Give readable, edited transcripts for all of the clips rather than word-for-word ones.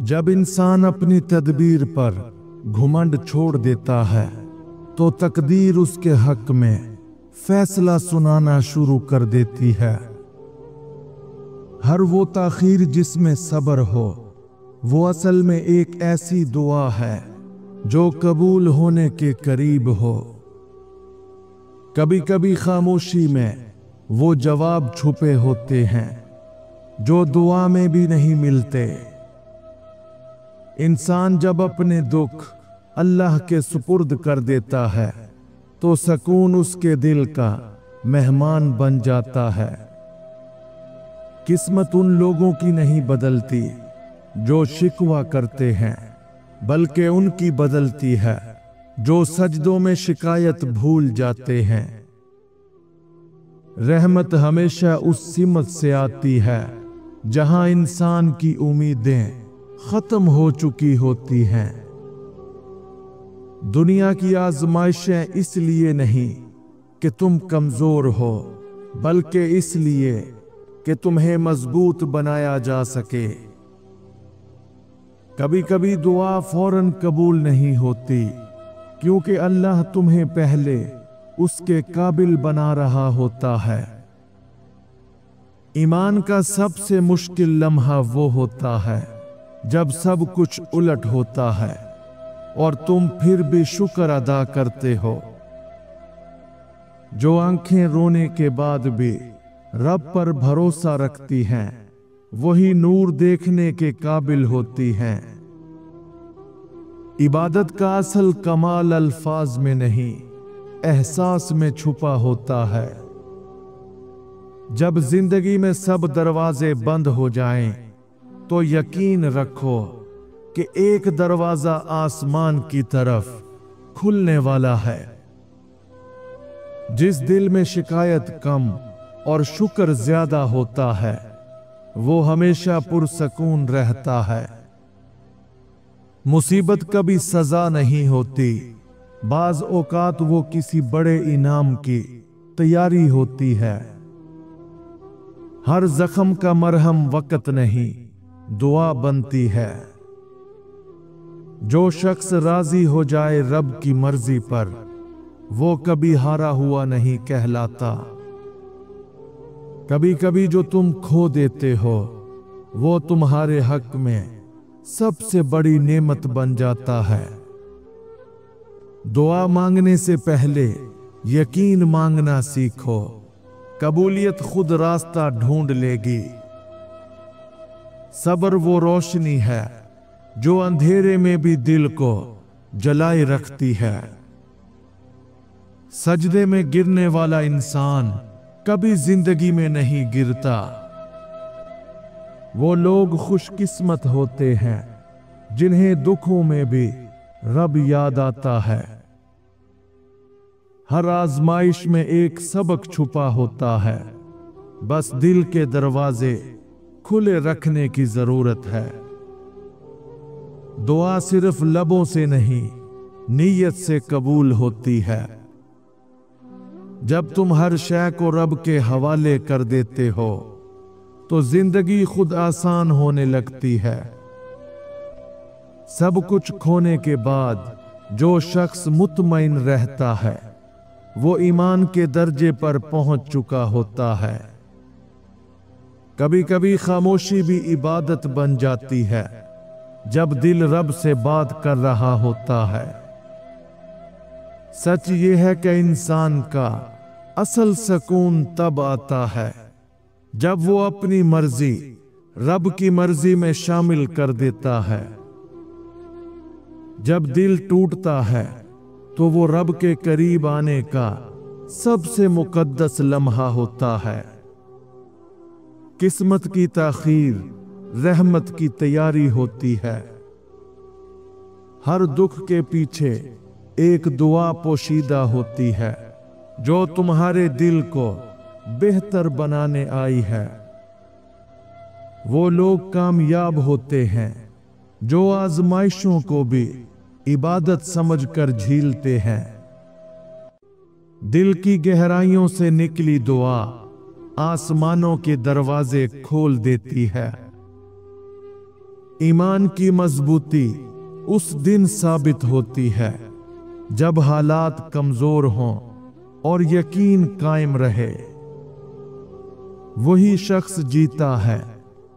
जब इंसान अपनी तदबीर पर घुमंड छोड़ देता है तो तकदीर उसके हक में फैसला सुनाना शुरू कर देती है। हर वो ताखीर जिसमें सब्र हो वो असल में एक ऐसी दुआ है जो कबूल होने के करीब हो। कभी कभी खामोशी में वो जवाब छुपे होते हैं जो दुआ में भी नहीं मिलते। इंसान जब अपने दुख अल्लाह के सुपुर्द कर देता है तो सुकून उसके दिल का मेहमान बन जाता है। किस्मत उन लोगों की नहीं बदलती जो शिकवा करते हैं, बल्कि उनकी बदलती है जो सजदों में शिकायत भूल जाते हैं। रहमत हमेशा उस सिमत से आती है जहां इंसान की उम्मीदें खत्म हो चुकी होती हैं। दुनिया की आजमाइशें इसलिए नहीं कि तुम कमजोर हो, बल्कि इसलिए कि तुम्हें मजबूत बनाया जा सके। कभी कभी दुआ फौरन कबूल नहीं होती क्योंकि अल्लाह तुम्हें पहले उसके काबिल बना रहा होता है। ईमान का सबसे मुश्किल लम्हा वो होता है जब सब कुछ उलट होता है और तुम फिर भी शुक्र अदा करते हो। जो आंखें रोने के बाद भी रब पर भरोसा रखती हैं, वही नूर देखने के काबिल होती हैं। इबादत का असल कमाल अल्फाज में नहीं, एहसास में छुपा होता है। जब जिंदगी में सब दरवाजे बंद हो जाएं, तो यकीन रखो कि एक दरवाजा आसमान की तरफ खुलने वाला है। जिस दिल में शिकायत कम और शुक्र ज्यादा होता है, वो हमेशा पुरसकून रहता है। मुसीबत कभी सजा नहीं होती, बाज औकात वो किसी बड़े इनाम की तैयारी होती है। हर जख्म का मरहम वक्त नहीं, दुआ बनती है। जो शख्स राजी हो जाए रब की मर्जी पर, वो कभी हारा हुआ नहीं कहलाता। कभी कभी जो तुम खो देते हो वो तुम्हारे हक में सबसे बड़ी नेमत बन जाता है। दुआ मांगने से पहले यकीन मांगना सीखो, कबूलियत खुद रास्ता ढूंढ लेगी। सब्र वो रोशनी है जो अंधेरे में भी दिल को जलाए रखती है। सजदे में गिरने वाला इंसान कभी जिंदगी में नहीं गिरता। वो लोग खुशकिस्मत होते हैं जिन्हें दुखों में भी रब याद आता है। हर आजमाइश में एक सबक छुपा होता है, बस दिल के दरवाजे खुले रखने की जरूरत है। दुआ सिर्फ लबों से नहीं, नीयत से कबूल होती है। जब तुम हर शय को रब के हवाले कर देते हो तो जिंदगी खुद आसान होने लगती है। सब कुछ खोने के बाद जो शख्स मुतमईन रहता है वो ईमान के दर्जे पर पहुंच चुका होता है। कभी कभी खामोशी भी इबादत बन जाती है जब दिल रब से बात कर रहा होता है। सच ये है कि इंसान का असल सुकून तब आता है जब वो अपनी मर्जी रब की मर्जी में शामिल कर देता है। जब दिल टूटता है तो वो रब के करीब आने का सबसे मुकद्दस लम्हा होता है। किस्मत की ताखीर रहमत की तैयारी होती है। हर दुख के पीछे एक दुआ पोशीदा होती है जो तुम्हारे दिल को बेहतर बनाने आई है। वो लोग कामयाब होते हैं जो आजमाइशों को भी इबादत समझकर झीलते हैं। दिल की गहराइयों से निकली दुआ आसमानों के दरवाजे खोल देती है। ईमान की मजबूती उस दिन साबित होती है जब हालात कमजोर हों और यकीन कायम रहे। वही शख्स जीता है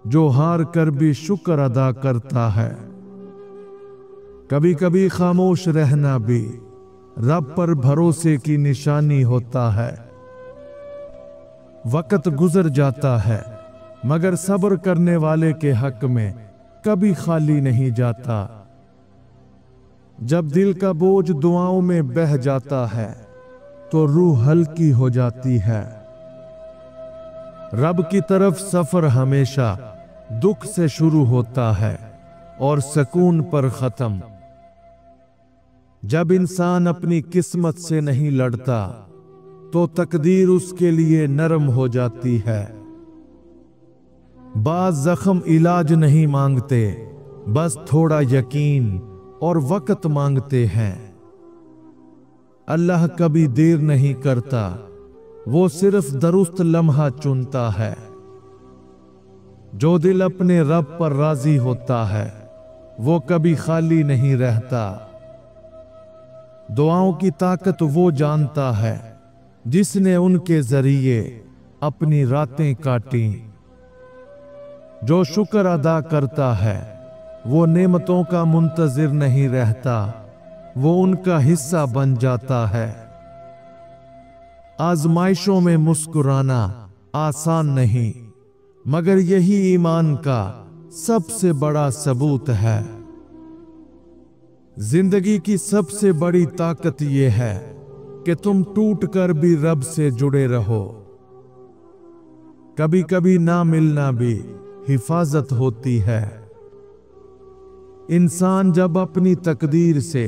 जो हार कर भी शुक्र अदा करता है। कभी कभी खामोश रहना भी रब पर भरोसे की निशानी होता है। वक्त गुजर जाता है मगर सब्र करने वाले के हक में कभी खाली नहीं जाता। जब दिल का बोझ दुआओं में बह जाता है तो रूह हल्की हो जाती है। रब की तरफ सफर हमेशा दुख से शुरू होता है और सुकून पर खत्म। जब इंसान अपनी किस्मत से नहीं लड़ता तो तकदीर उसके लिए नरम हो जाती है। बाज़ जख्म इलाज नहीं मांगते, बस थोड़ा यकीन और वक्त मांगते हैं। अल्लाह कभी देर नहीं करता, वो सिर्फ दुरुस्त लम्हा चुनता है। जो दिल अपने रब पर राजी होता है वो कभी खाली नहीं रहता। दुआओं की ताकत वो जानता है जिसने उनके जरिए अपनी रातें काटी। जो शुक्र अदा करता है वो नेमतों का मुंतजिर नहीं रहता, वो उनका हिस्सा बन जाता है। आजमाइशों में मुस्कुराना आसान नहीं, मगर यही ईमान का सबसे बड़ा सबूत है। जिंदगी की सबसे बड़ी ताकत यह है कि तुम टूट कर भी रब से जुड़े रहो। कभी कभी ना मिलना भी हिफाजत होती है। इंसान जब अपनी तकदीर से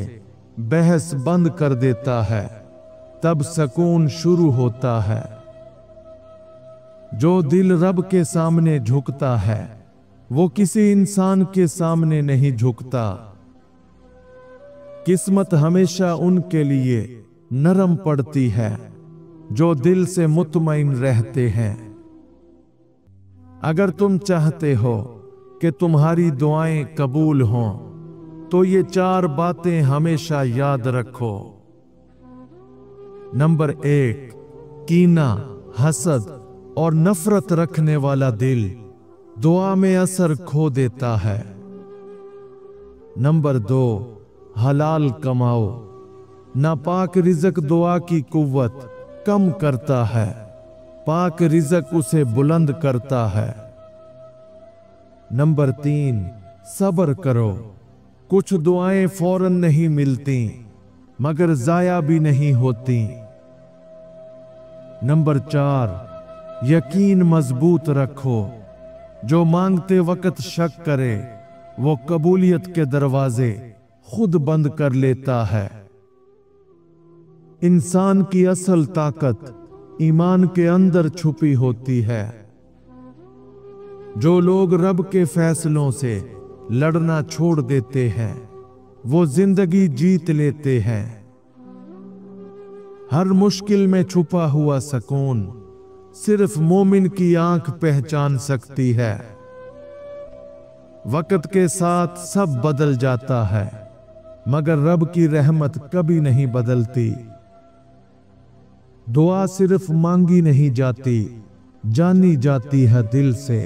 बहस बंद कर देता है तब सुकून शुरू होता है। जो दिल रब के सामने झुकता है वो किसी इंसान के सामने नहीं झुकता। किस्मत हमेशा उनके लिए नरम पड़ती है जो दिल से मुतमईन रहते हैं। अगर तुम चाहते हो कि तुम्हारी दुआएं कबूल हों तो ये 4 बातें हमेशा याद रखो। नंबर 1, कीना, हसद और नफरत रखने वाला दिल दुआ में असर खो देता है। नंबर 2, हलाल कमाओ। नापाक रिज़्क दुआ की कुव्वत कम करता है, पाक रिज़्क उसे बुलंद करता है। नंबर 3, सब्र करो। कुछ दुआएं फौरन नहीं मिलती मगर जाया भी नहीं होती। नंबर 4, यकीन मजबूत रखो। जो मांगते वक्त शक करे वो कबूलियत के दरवाजे खुद बंद कर लेता है। इंसान की असल ताकत ईमान के अंदर छुपी होती है। जो लोग रब के फैसलों से लड़ना छोड़ देते हैं वो जिंदगी जीत लेते हैं। हर मुश्किल में छुपा हुआ सुकून सिर्फ मोमिन की आंख पहचान सकती है। वक्त के साथ सब बदल जाता है मगर रब की रहमत कभी नहीं बदलती। दुआ सिर्फ मांगी नहीं जाती, जानी जाती है दिल से।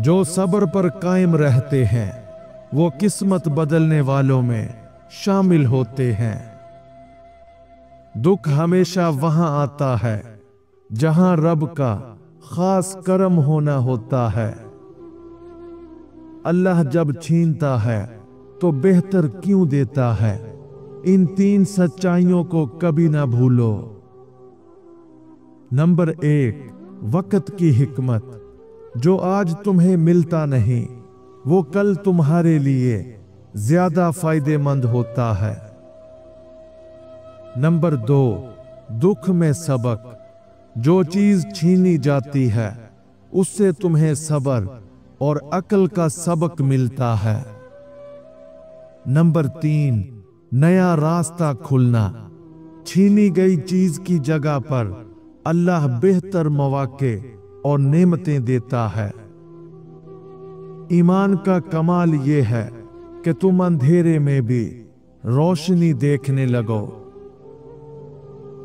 जो सब्र पर कायम रहते हैं वो किस्मत बदलने वालों में शामिल होते हैं। दुख हमेशा वहां आता है जहां रब का खास करम होना होता है। अल्लाह जब छीनता है तो बेहतर क्यों देता है। इन 3 सच्चाइयों को कभी ना भूलो। नंबर 1, वक्त की हिकमत। जो आज तुम्हें मिलता नहीं वो कल तुम्हारे लिए ज्यादा फायदेमंद होता है। नंबर 2, दुख में सबक। जो चीज छीनी जाती है उससे तुम्हें सब्र और अक्ल का सबक मिलता है। नंबर 3, नया रास्ता खुलना। छीनी गई चीज की जगह पर अल्लाह बेहतर मौके और नेमतें देता है। ईमान का कमाल ये है कि तुम अंधेरे में भी रोशनी देखने लगो।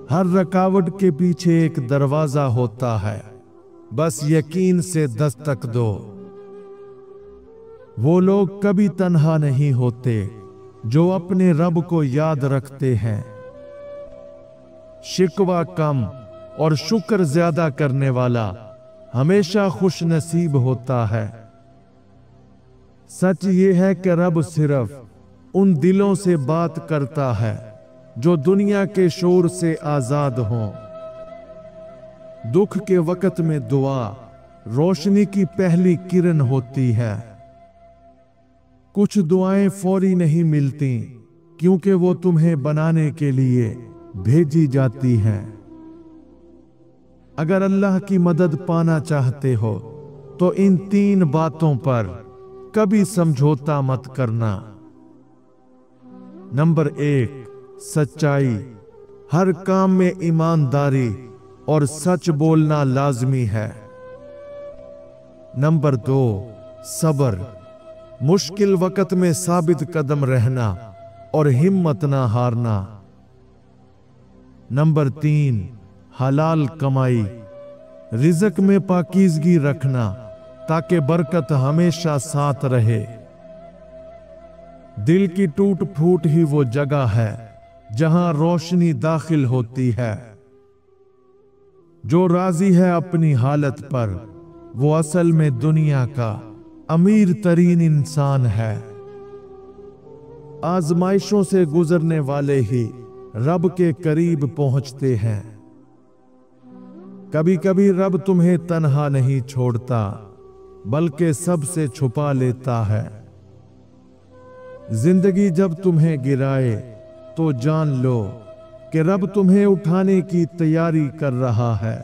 हर रुकावट के पीछे एक दरवाजा होता है, बस यकीन से दस्तक दो। वो लोग कभी तन्हा नहीं होते जो अपने रब को याद रखते हैं। शिकवा कम और शुक्र ज्यादा करने वाला हमेशा खुश नसीब होता है। सच ये है कि रब सिर्फ उन दिलों से बात करता है जो दुनिया के शोर से आजाद हों। दुख के वक्त में दुआ रोशनी की पहली किरण होती है। कुछ दुआएं फौरी नहीं मिलती क्योंकि वो तुम्हें बनाने के लिए भेजी जाती हैं। अगर अल्लाह की मदद पाना चाहते हो तो इन 3 बातों पर कभी समझौता मत करना। नंबर 1, सच्चाई। हर काम में ईमानदारी और सच बोलना लाजमी है। नंबर 2, सब्र। मुश्किल वक्त में साबित कदम रहना और हिम्मत ना हारना। नंबर 3, हलाल कमाई। रिज़्क में पाकीज़गी रखना ताकि बरकत हमेशा साथ रहे। दिल की टूट फूट ही वो जगह है जहां रोशनी दाखिल होती है। जो राजी है अपनी हालत पर, वो असल में दुनिया का अमीर तरीन इंसान है। आजमाइशों से गुजरने वाले ही रब के करीब पहुंचते हैं। कभी कभी रब तुम्हें तन्हा नहीं छोड़ता, बल्कि सबसे छुपा लेता है। जिंदगी जब तुम्हें गिराए तो जान लो कि रब तुम्हें उठाने की तैयारी कर रहा है।